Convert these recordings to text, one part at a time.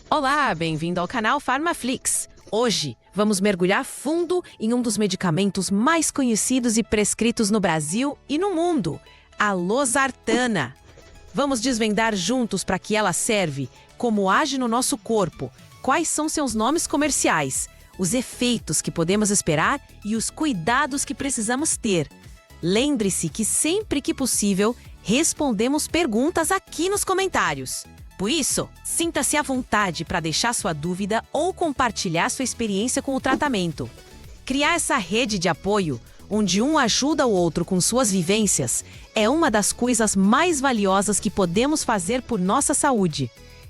Olá, bem-vindo ao canal Pharmaflix. Hoje, vamos mergulhar fundo em um dos medicamentos mais conhecidos e prescritos no Brasil e no mundo, a losartana. Vamos desvendar juntos para que ela serve, como age no nosso corpo, quais são seus nomes comerciais, os efeitos que podemos esperar e os cuidados que precisamos ter. Lembre-se que sempre que possível, respondemos perguntas aqui nos comentários. Por isso, sinta-se à vontade para deixar sua dúvida ou compartilhar sua experiência com o tratamento. Criar essa rede de apoio, onde um ajuda o outro com suas vivências, é uma das coisas mais valiosas que podemos fazer por nossa saúde.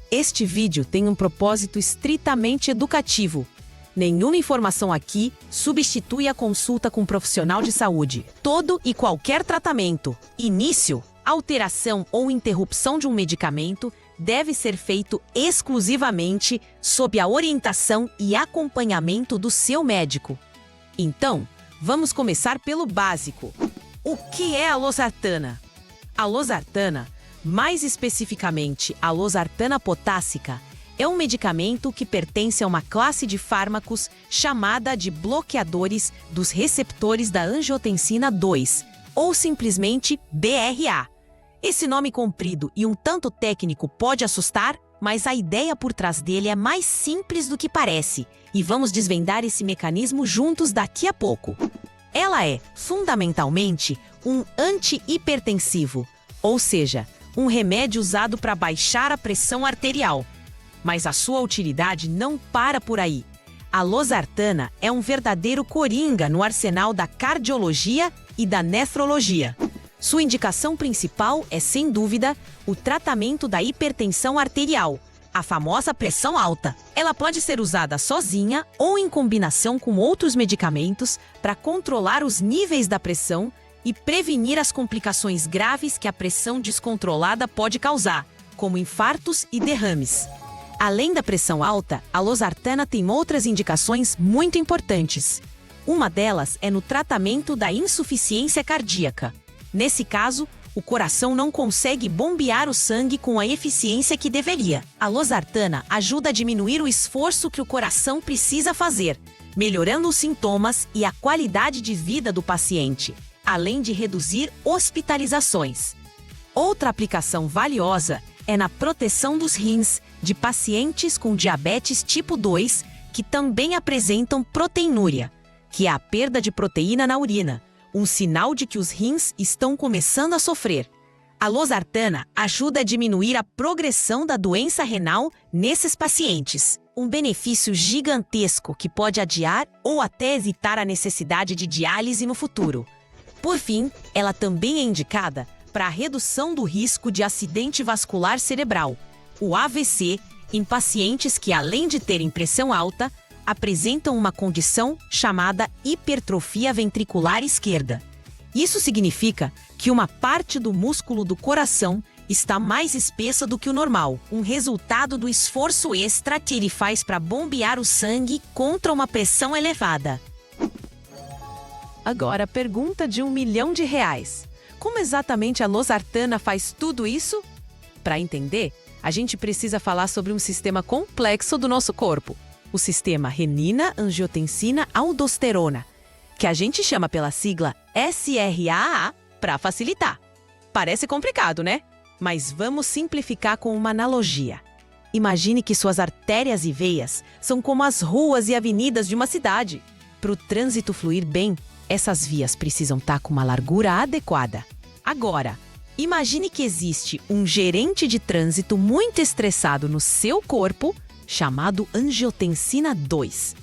Este vídeo tem um propósito estritamente educativo. Nenhuma informação aqui substitui a consulta com um profissional de saúde. Todo e qualquer tratamento, início, alteração ou interrupção de um medicamento deve ser feito exclusivamente sob a orientação e acompanhamento do seu médico. Então, vamos começar pelo básico. O que é a losartana? A losartana, mais especificamente a losartana potássica, é um medicamento que pertence a uma classe de fármacos chamada de bloqueadores dos receptores da angiotensina 2, ou simplesmente BRA. Esse nome comprido e um tanto técnico pode assustar, mas a ideia por trás dele é mais simples do que parece, e vamos desvendar esse mecanismo juntos daqui a pouco. Ela é, fundamentalmente, um antihipertensivo, ou seja, um remédio usado para baixar a pressão arterial. Mas a sua utilidade não para por aí. A losartana é um verdadeiro coringa no arsenal da cardiologia e da nefrologia. Sua indicação principal é, sem dúvida, o tratamento da hipertensão arterial, a famosa pressão alta. Ela pode ser usada sozinha ou em combinação com outros medicamentos para controlar os níveis da pressão e prevenir as complicações graves que a pressão descontrolada pode causar, como infartos e derrames. Além da pressão alta, a losartana tem outras indicações muito importantes. Uma delas é no tratamento da insuficiência cardíaca. Nesse caso, o coração não consegue bombear o sangue com a eficiência que deveria. A losartana ajuda a diminuir o esforço que o coração precisa fazer, melhorando os sintomas e a qualidade de vida do paciente, além de reduzir hospitalizações. Outra aplicação valiosa é na proteção dos rins de pacientes com diabetes tipo 2 que também apresentam proteinúria, que é a perda de proteína na urina, um sinal de que os rins estão começando a sofrer. A losartana ajuda a diminuir a progressão da doença renal nesses pacientes, um benefício gigantesco que pode adiar ou até evitar a necessidade de diálise no futuro. Por fim, ela também é indicada para a redução do risco de acidente vascular cerebral, o AVC, em pacientes que, além de terem pressão alta, apresentam uma condição chamada hipertrofia ventricular esquerda. Isso significa que uma parte do músculo do coração está mais espessa do que o normal, um resultado do esforço extra que ele faz para bombear o sangue contra uma pressão elevada. Agora a pergunta de R$1 milhão. Como exatamente a losartana faz tudo isso? Para entender, a gente precisa falar sobre um sistema complexo do nosso corpo. O sistema renina-angiotensina-aldosterona, que a gente chama pela sigla SRAA para facilitar. Parece complicado, né? Mas vamos simplificar com uma analogia. Imagine que suas artérias e veias são como as ruas e avenidas de uma cidade. Para o trânsito fluir bem, essas vias precisam estar com uma largura adequada. Agora, imagine que existe um gerente de trânsito muito estressado no seu corpo, chamado angiotensina 2.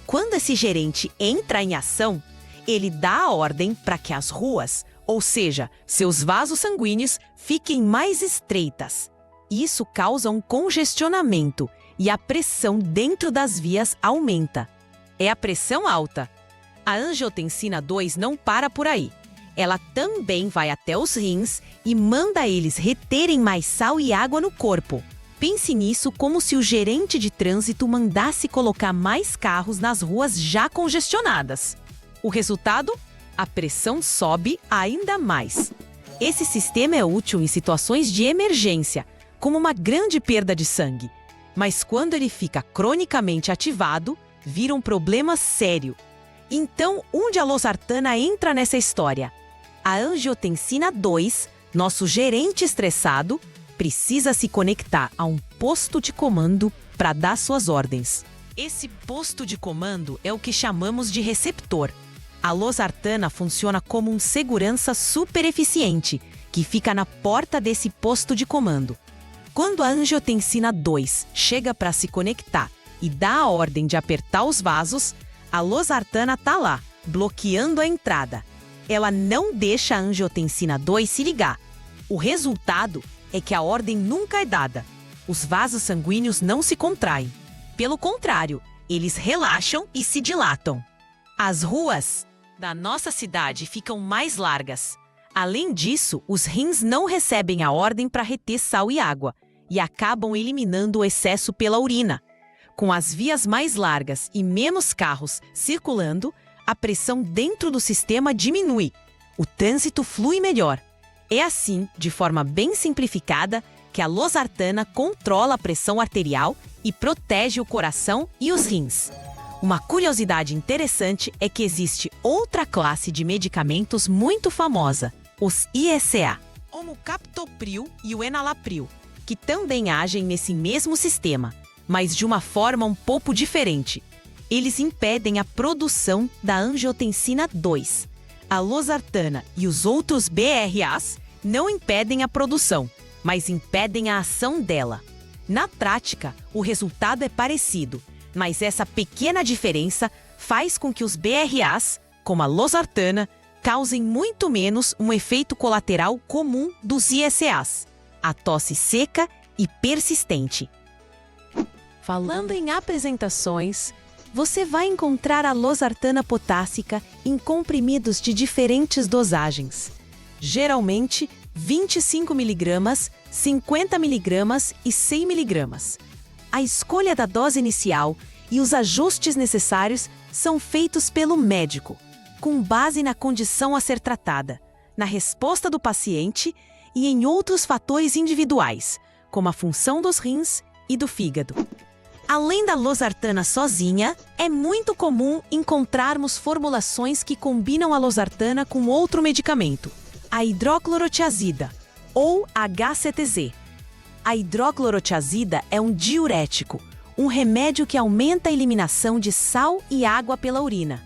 Quando esse gerente entra em ação, ele dá a ordem para que as ruas, ou seja, seus vasos sanguíneos, fiquem mais estreitas. Isso causa um congestionamento e a pressão dentro das vias aumenta. É a pressão alta. A angiotensina 2 não para por aí. Ela também vai até os rins e manda eles reterem mais sal e água no corpo. Pense nisso como se o gerente de trânsito mandasse colocar mais carros nas ruas já congestionadas. O resultado? A pressão sobe ainda mais. Esse sistema é útil em situações de emergência, como uma grande perda de sangue. Mas quando ele fica cronicamente ativado, vira um problema sério. Então, onde a losartana entra nessa história? A angiotensina 2, nosso gerente estressado, precisa se conectar a um posto de comando para dar suas ordens. Esse posto de comando é o que chamamos de receptor. A losartana funciona como um segurança super eficiente, que fica na porta desse posto de comando. Quando a angiotensina 2 chega para se conectar e dá a ordem de apertar os vasos, a losartana está lá, bloqueando a entrada. Ela não deixa a angiotensina 2 se ligar. O resultado é que a ordem nunca é dada. Os vasos sanguíneos não se contraem. Pelo contrário, eles relaxam e se dilatam. As ruas da nossa cidade ficam mais largas. Além disso, os rins não recebem a ordem para reter sal e água e acabam eliminando o excesso pela urina. Com as vias mais largas e menos carros circulando, a pressão dentro do sistema diminui. O trânsito flui melhor. É assim, de forma bem simplificada, que a losartana controla a pressão arterial e protege o coração e os rins. Uma curiosidade interessante é que existe outra classe de medicamentos muito famosa, os IECA, como o captopril e o enalapril, que também agem nesse mesmo sistema, mas de uma forma um pouco diferente. Eles impedem a produção da angiotensina 2. A losartana e os outros BRAs não impedem a produção, mas impedem a ação dela. Na prática, o resultado é parecido, mas essa pequena diferença faz com que os BRAs, como a losartana, causem muito menos um efeito colateral comum dos IECAs, a tosse seca e persistente. Falando em apresentações, você vai encontrar a losartana potássica em comprimidos de diferentes dosagens, geralmente 25 mg, 50 mg e 100 mg. A escolha da dose inicial e os ajustes necessários são feitos pelo médico, com base na condição a ser tratada, na resposta do paciente e em outros fatores individuais, como a função dos rins e do fígado. Além da losartana sozinha, é muito comum encontrarmos formulações que combinam a losartana com outro medicamento, a hidroclorotiazida, ou HCTZ. A hidroclorotiazida é um diurético, um remédio que aumenta a eliminação de sal e água pela urina.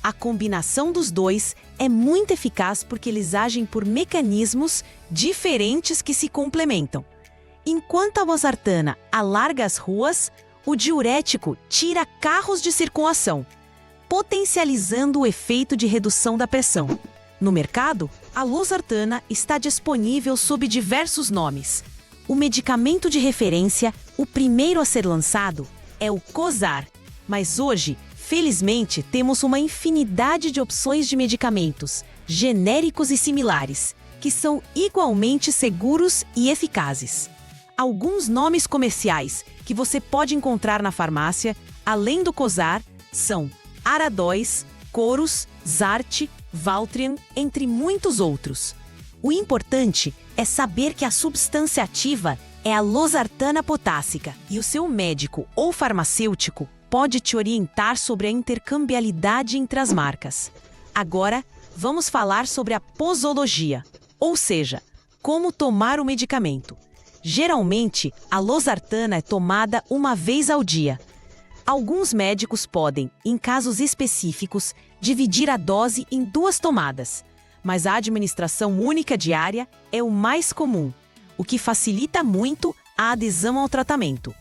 A combinação dos dois é muito eficaz porque eles agem por mecanismos diferentes que se complementam. Enquanto a losartana alarga as ruas, o diurético tira carros de circulação, potencializando o efeito de redução da pressão. No mercado, a losartana está disponível sob diversos nomes. O medicamento de referência, o primeiro a ser lançado, é o Cosar, mas hoje, felizmente, temos uma infinidade de opções de medicamentos, genéricos e similares, que são igualmente seguros e eficazes. Alguns nomes comerciais que você pode encontrar na farmácia, além do Cosar, são Aradóis, Corus, Zarte, Valtrian, entre muitos outros. O importante é saber que a substância ativa é a losartana potássica e o seu médico ou farmacêutico pode te orientar sobre a intercambiabilidade entre as marcas. Agora, vamos falar sobre a posologia, ou seja, como tomar o medicamento. Geralmente, a losartana é tomada uma vez ao dia. Alguns médicos podem, em casos específicos, dividir a dose em 2 tomadas, mas a administração única diária é o mais comum, o que facilita muito a adesão ao tratamento.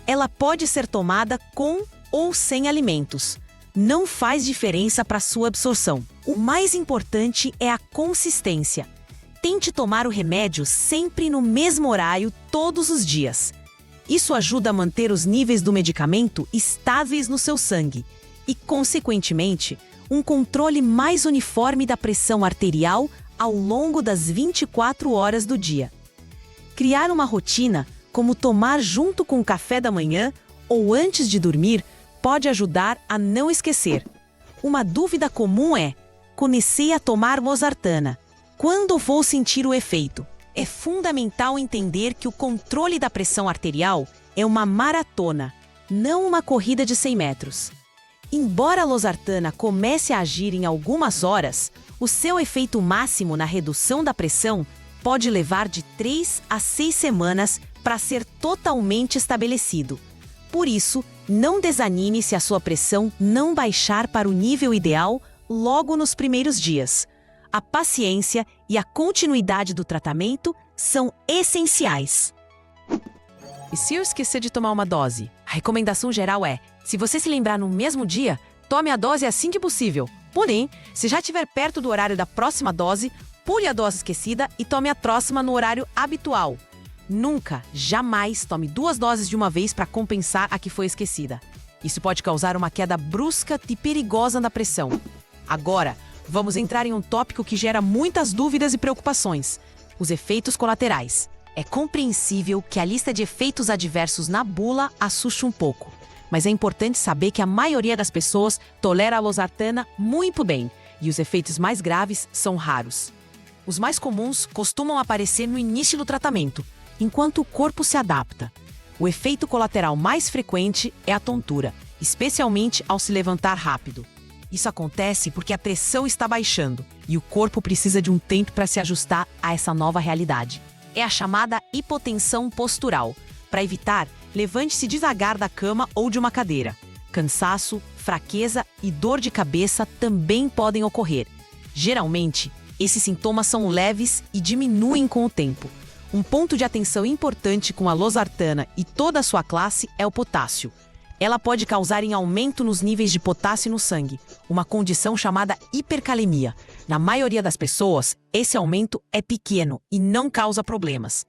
Ela pode ser tomada com ou sem alimentos. Não faz diferença para sua absorção. O mais importante é a consistência. Tente tomar o remédio sempre no mesmo horário todos os dias. Isso ajuda a manter os níveis do medicamento estáveis no seu sangue e, consequentemente, um controle mais uniforme da pressão arterial ao longo das 24 horas do dia. Criar uma rotina, como tomar junto com o café da manhã ou antes de dormir, pode ajudar a não esquecer. Uma dúvida comum é: comecei a tomar losartana. Quando vou sentir o efeito? É fundamental entender que o controle da pressão arterial é uma maratona, não uma corrida de 100 metros. Embora a losartana comece a agir em algumas horas, o seu efeito máximo na redução da pressão pode levar de 3 a 6 semanas para ser totalmente estabelecido. Por isso, não desanime se a sua pressão não baixar para o nível ideal logo nos primeiros dias. A paciência e a continuidade do tratamento são essenciais. E se eu esquecer de tomar uma dose? A recomendação geral é, se você se lembrar no mesmo dia, tome a dose assim que possível. Porém, se já estiver perto do horário da próxima dose, pule a dose esquecida e tome a próxima no horário habitual. Nunca, jamais tome 2 doses de uma vez para compensar a que foi esquecida. Isso pode causar uma queda brusca e perigosa na pressão. Agora, vamos entrar em um tópico que gera muitas dúvidas e preocupações: os efeitos colaterais. É compreensível que a lista de efeitos adversos na bula assuste um pouco, mas é importante saber que a maioria das pessoas tolera a losartana muito bem e os efeitos mais graves são raros. Os mais comuns costumam aparecer no início do tratamento, enquanto o corpo se adapta. O efeito colateral mais frequente é a tontura, especialmente ao se levantar rápido. Isso acontece porque a pressão está baixando e o corpo precisa de um tempo para se ajustar a essa nova realidade. É a chamada hipotensão postural. Para evitar, levante-se devagar da cama ou de uma cadeira. Cansaço, fraqueza e dor de cabeça também podem ocorrer. Geralmente, esses sintomas são leves e diminuem com o tempo. Um ponto de atenção importante com a losartana e toda a sua classe é o potássio. Ela pode causar aumento nos níveis de potássio no sangue, uma condição chamada hipercalemia. Na maioria das pessoas, esse aumento é pequeno e não causa problemas.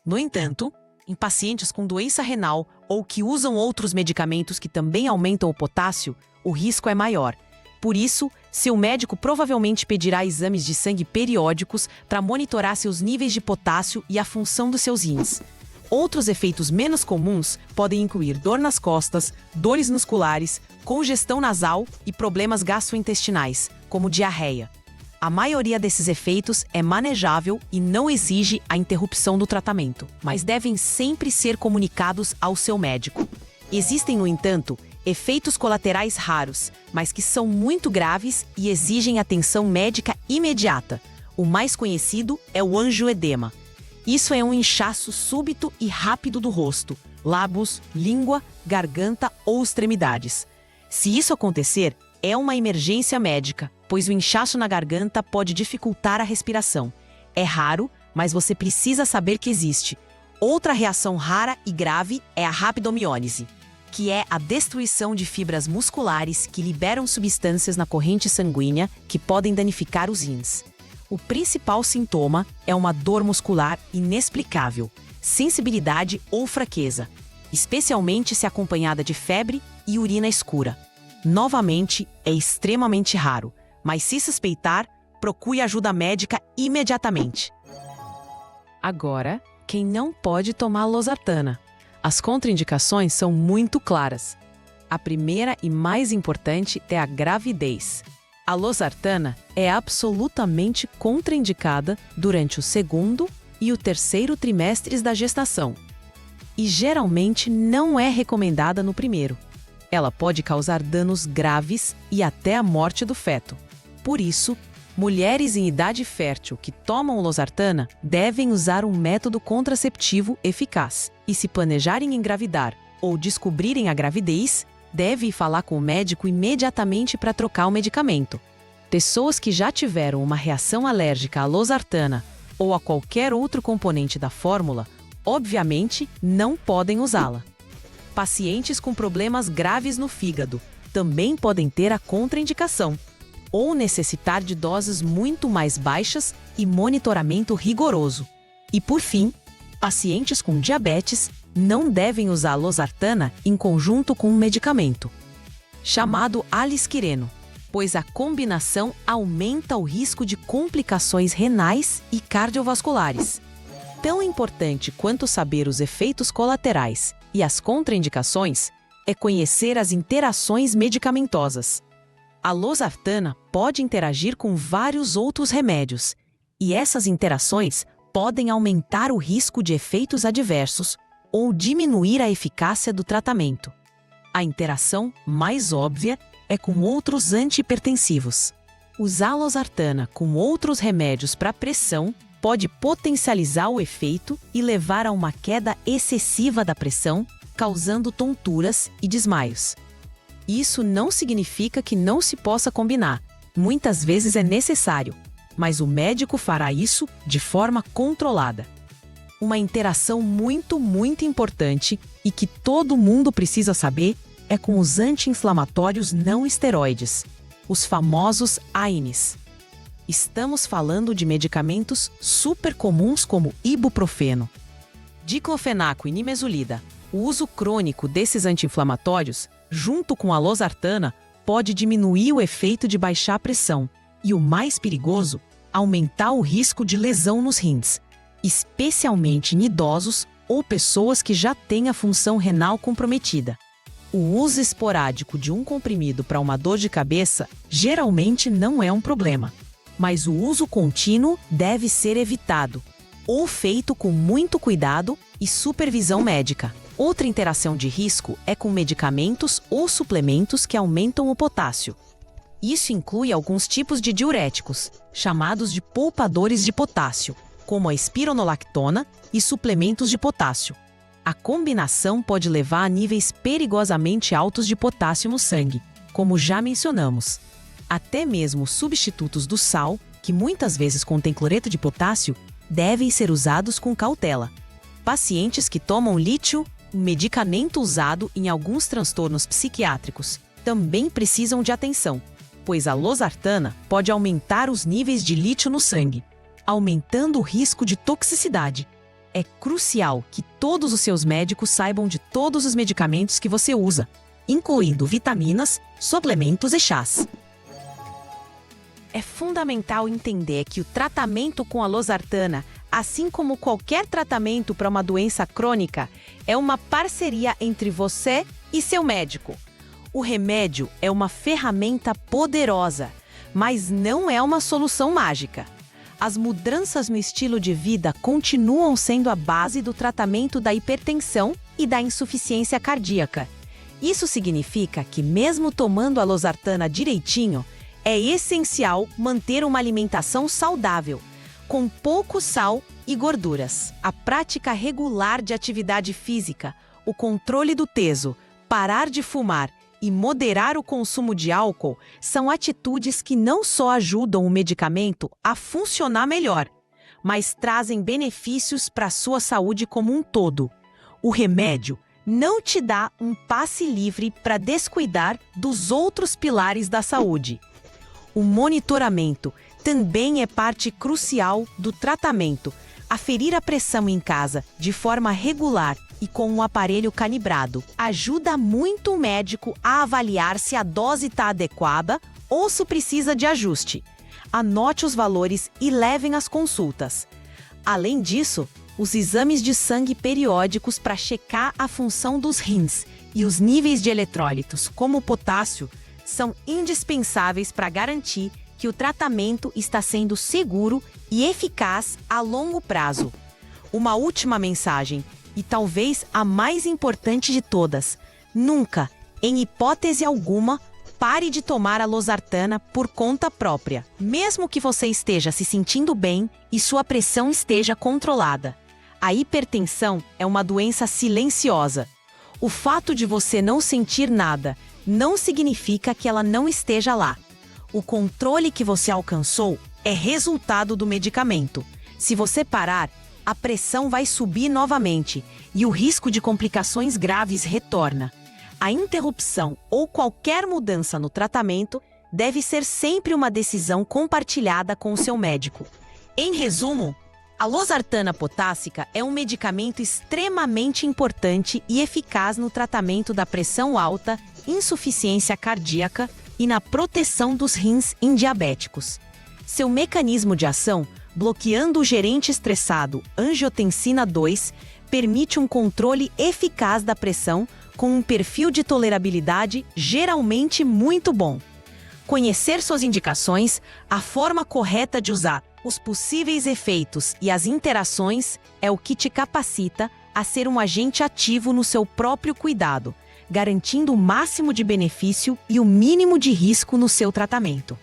No entanto, em pacientes com doença renal ou que usam outros medicamentos que também aumentam o potássio, o risco é maior. Por isso, seu médico provavelmente pedirá exames de sangue periódicos para monitorar seus níveis de potássio e a função dos seus rins. Outros efeitos menos comuns podem incluir dor nas costas, dores musculares, congestão nasal e problemas gastrointestinais, como diarreia. A maioria desses efeitos é manejável e não exige a interrupção do tratamento, mas devem sempre ser comunicados ao seu médico. Existem, no entanto, efeitos colaterais raros, mas que são muito graves e exigem atenção médica imediata. O mais conhecido é o angioedema. Isso é um inchaço súbito e rápido do rosto, lábios, língua, garganta ou extremidades. Se isso acontecer, é uma emergência médica, pois o inchaço na garganta pode dificultar a respiração. É raro, mas você precisa saber que existe. Outra reação rara e grave é a rapidomiólise, que é a destruição de fibras musculares que liberam substâncias na corrente sanguínea que podem danificar os rins. O principal sintoma é uma dor muscular inexplicável, sensibilidade ou fraqueza, especialmente se acompanhada de febre e urina escura. Novamente, é extremamente raro, mas se suspeitar, procure ajuda médica imediatamente. Agora, quem não pode tomar losartana? As contraindicações são muito claras. A primeira e mais importante é a gravidez. A losartana é absolutamente contraindicada durante o 2º e o 3º trimestres da gestação. E geralmente não é recomendada no 1º. Ela pode causar danos graves e até a morte do feto. Por isso, mulheres em idade fértil que tomam losartana devem usar um método contraceptivo eficaz. E se planejarem engravidar ou descobrirem a gravidez, deve ir falar com o médico imediatamente para trocar o medicamento. Pessoas que já tiveram uma reação alérgica à losartana ou a qualquer outro componente da fórmula, obviamente não podem usá-la. Pacientes com problemas graves no fígado também podem ter a contraindicação, ou necessitar de doses muito mais baixas e monitoramento rigoroso. E por fim, pacientes com diabetes não devem usar a losartana em conjunto com um medicamento, chamado alisquireno, pois a combinação aumenta o risco de complicações renais e cardiovasculares. Tão importante quanto saber os efeitos colaterais e as contraindicações é conhecer as interações medicamentosas. A losartana pode interagir com vários outros remédios, e essas interações podem aumentar o risco de efeitos adversos ou diminuir a eficácia do tratamento. A interação mais óbvia é com outros antihipertensivos. Usar losartana com outros remédios para pressão pode potencializar o efeito e levar a uma queda excessiva da pressão, causando tonturas e desmaios. Isso não significa que não se possa combinar. Muitas vezes é necessário, mas o médico fará isso de forma controlada. Uma interação muito importante e que todo mundo precisa saber é com os anti-inflamatórios não esteroides, os famosos AINES. Estamos falando de medicamentos super comuns como ibuprofeno, diclofenaco e nimesulida. O uso crônico desses anti-inflamatórios, junto com a losartana, pode diminuir o efeito de baixar a pressão e, o mais perigoso, aumentar o risco de lesão nos rins, especialmente em idosos ou pessoas que já têm a função renal comprometida. O uso esporádico de um comprimido para uma dor de cabeça geralmente não é um problema, mas o uso contínuo deve ser evitado, ou feito com muito cuidado e supervisão médica. Outra interação de risco é com medicamentos ou suplementos que aumentam o potássio. Isso inclui alguns tipos de diuréticos, chamados de poupadores de potássio, como a espironolactona e suplementos de potássio. A combinação pode levar a níveis perigosamente altos de potássio no sangue, como já mencionamos. Até mesmo substitutos do sal, que muitas vezes contêm cloreto de potássio, devem ser usados com cautela. Pacientes que tomam lítio, um medicamento usado em alguns transtornos psiquiátricos, também precisam de atenção, pois a losartana pode aumentar os níveis de lítio no sangue, aumentando o risco de toxicidade. É crucial que todos os seus médicos saibam de todos os medicamentos que você usa, incluindo vitaminas, suplementos e chás. É fundamental entender que o tratamento com a losartana, assim como qualquer tratamento para uma doença crônica, é uma parceria entre você e seu médico. O remédio é uma ferramenta poderosa, mas não é uma solução mágica. As mudanças no estilo de vida continuam sendo a base do tratamento da hipertensão e da insuficiência cardíaca. Isso significa que, mesmo tomando a losartana direitinho, é essencial manter uma alimentação saudável, com pouco sal e gorduras. A prática regular de atividade física, o controle do peso, parar de fumar e moderar o consumo de álcool são atitudes que não só ajudam o medicamento a funcionar melhor, mas trazem benefícios para a sua saúde como um todo. O remédio não te dá um passe livre para descuidar dos outros pilares da saúde. O monitoramento também é parte crucial do tratamento. Aferir a pressão em casa de forma regular e com um aparelho calibrado ajuda muito o médico a avaliar se a dose está adequada ou se precisa de ajuste. Anote os valores e levem as consultas. Além disso, os exames de sangue periódicos para checar a função dos rins e os níveis de eletrólitos, como o potássio, são indispensáveis para garantir que o tratamento está sendo seguro e eficaz a longo prazo. Uma última mensagem, e talvez a mais importante de todas: nunca, em hipótese alguma, pare de tomar a losartana por conta própria, mesmo que você esteja se sentindo bem e sua pressão esteja controlada. A hipertensão é uma doença silenciosa. O fato de você não sentir nada não significa que ela não esteja lá. O controle que você alcançou é resultado do medicamento. Se você parar, a pressão vai subir novamente e o risco de complicações graves retorna. A interrupção ou qualquer mudança no tratamento deve ser sempre uma decisão compartilhada com o seu médico. Em resumo, a losartana potássica é um medicamento extremamente importante e eficaz no tratamento da pressão alta, insuficiência cardíaca e na proteção dos rins em diabéticos. Seu mecanismo de ação, bloqueando o gerente estressado angiotensina 2, permite um controle eficaz da pressão com um perfil de tolerabilidade geralmente muito bom. Conhecer suas indicações, a forma correta de usar, os possíveis efeitos e as interações é o que te capacita a ser um agente ativo no seu próprio cuidado, garantindo o máximo de benefício e o mínimo de risco no seu tratamento.